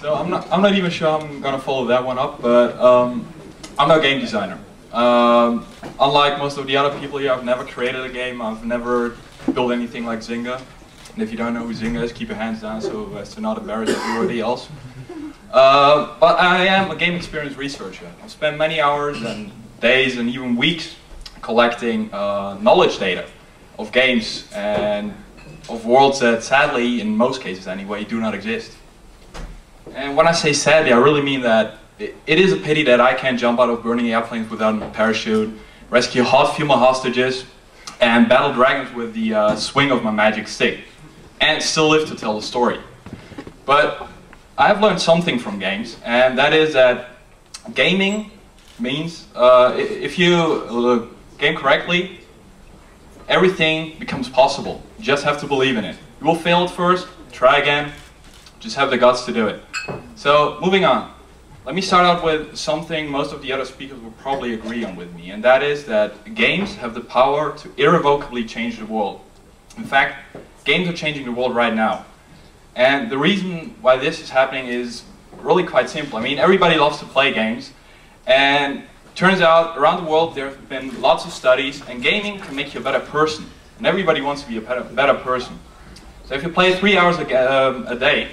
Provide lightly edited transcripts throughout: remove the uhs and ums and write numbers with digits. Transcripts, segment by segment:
So I'm not even sure I'm gonna follow that one up, but I'm no game designer. Unlike most of the other people here, I've never created a game. I've never built anything like Zynga. And if you don't know who Zynga is, keep your hands down so as to not embarrass everybody else. But I am a game experience researcher. I've spent many hours and days and even weeks collecting knowledge data of games and of worlds that sadly, in most cases anyway, do not exist. And when I say sadly, I really mean that it is a pity that I can't jump out of burning airplanes without a parachute, rescue hot female hostages, and battle dragons with the swing of my magic stick, and still live to tell the story. But I've learned something from games, and that is that gaming means if you game correctly, everything becomes possible. You just have to believe in it. You will fail at first, try again, just have the guts to do it. So, moving on. Let me start out with something most of the other speakers will probably agree on with me, and that is that games have the power to irrevocably change the world. In fact, games are changing the world right now. And the reason why this is happening is really quite simple. I mean, everybody loves to play games, and it turns out around the world there have been lots of studies, and gaming can make you a better person. And everybody wants to be a better person. So if you play 3 hours a day,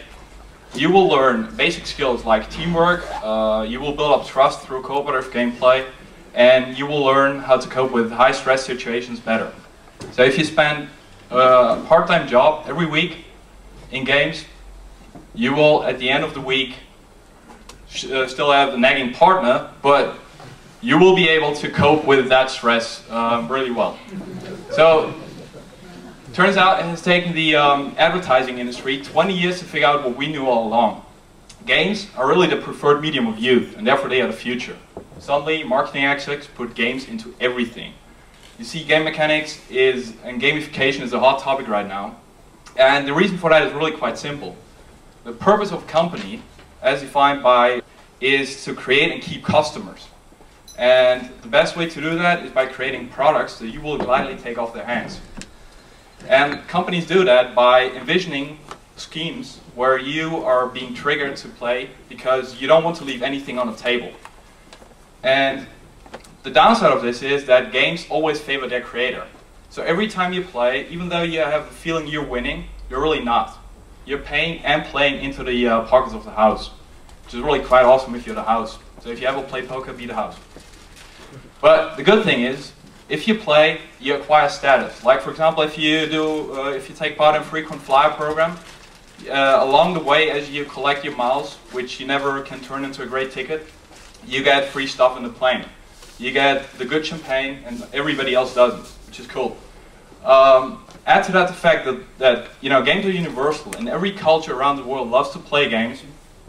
you will learn basic skills like teamwork, you will build up trust through cooperative gameplay, and you will learn how to cope with high stress situations better. So if you spend a part-time job every week in games, you will at the end of the week still have a nagging partner, but you will be able to cope with that stress really well. So turns out it has taken the advertising industry 20 years to figure out what we knew all along. Games are really the preferred medium of youth, and therefore they are the future. Suddenly, marketing execs put games into everything. You see, game mechanics and gamification is a hot topic right now. And the reason for that is really quite simple. The purpose of a company, as defined by, is to create and keep customers. And the best way to do that is by creating products that you will gladly take off their hands. And companies do that by envisioning schemes where you are being triggered to play because you don't want to leave anything on the table. And the downside of this is that games always favor their creator. So every time you play, even though you have the feeling you're winning, you're really not. You're paying and playing into the pockets of the house, which is really quite awesome if you're the house. So if you ever play poker, be the house. But the good thing is, if you play, you acquire status. Like for example, if you take part in a frequent flyer program, along the way as you collect your miles, which you never can turn into a great ticket, you get free stuff in the plane. You get the good champagne, and everybody else doesn't, which is cool. Add to that the fact that games are universal, and every culture around the world loves to play games,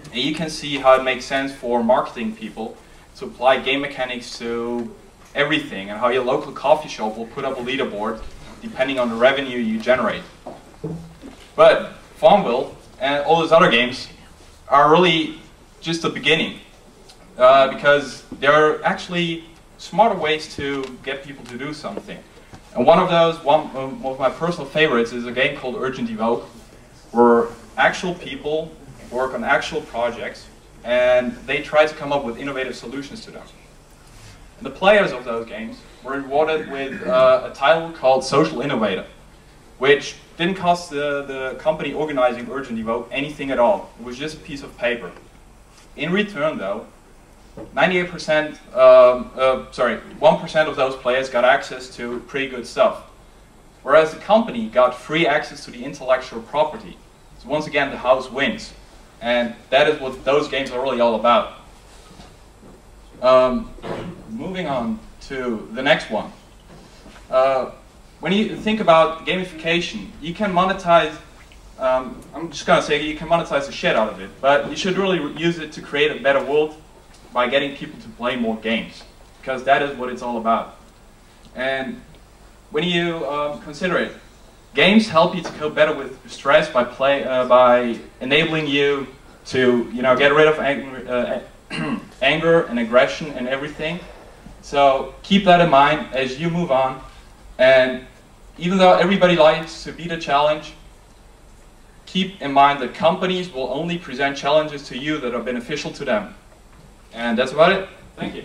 and you can see how it makes sense for marketing people to apply game mechanics to everything, and how your local coffee shop will put up a leaderboard depending on the revenue you generate. But Farmville and all those other games are really just the beginning, because there are actually smarter ways to get people to do something. And one of my personal favorites is a game called Urgent Evoke, where actual people work on actual projects and they try to come up with innovative solutions to them. And the players of those games were rewarded with a title called Social Innovator, which didn't cost the company organizing Urgent Evoke anything at all. It was just a piece of paper. In return, though, 1% of those players got access to pretty good stuff, whereas the company got free access to the intellectual property. So once again, the house wins, and that is what those games are really all about. Moving on to the next one. When you think about gamification, you can monetize, I'm just going to say you can monetize the shit out of it, but you should really use it to create a better world by getting people to play more games, because that is what it's all about. And when you consider it, games help you to cope better with stress by enabling you to get rid of anger and aggression and everything. So keep that in mind as you move on. And even though everybody likes to beat a challenge, keep in mind that companies will only present challenges to you that are beneficial to them. And that's about it. Thank you.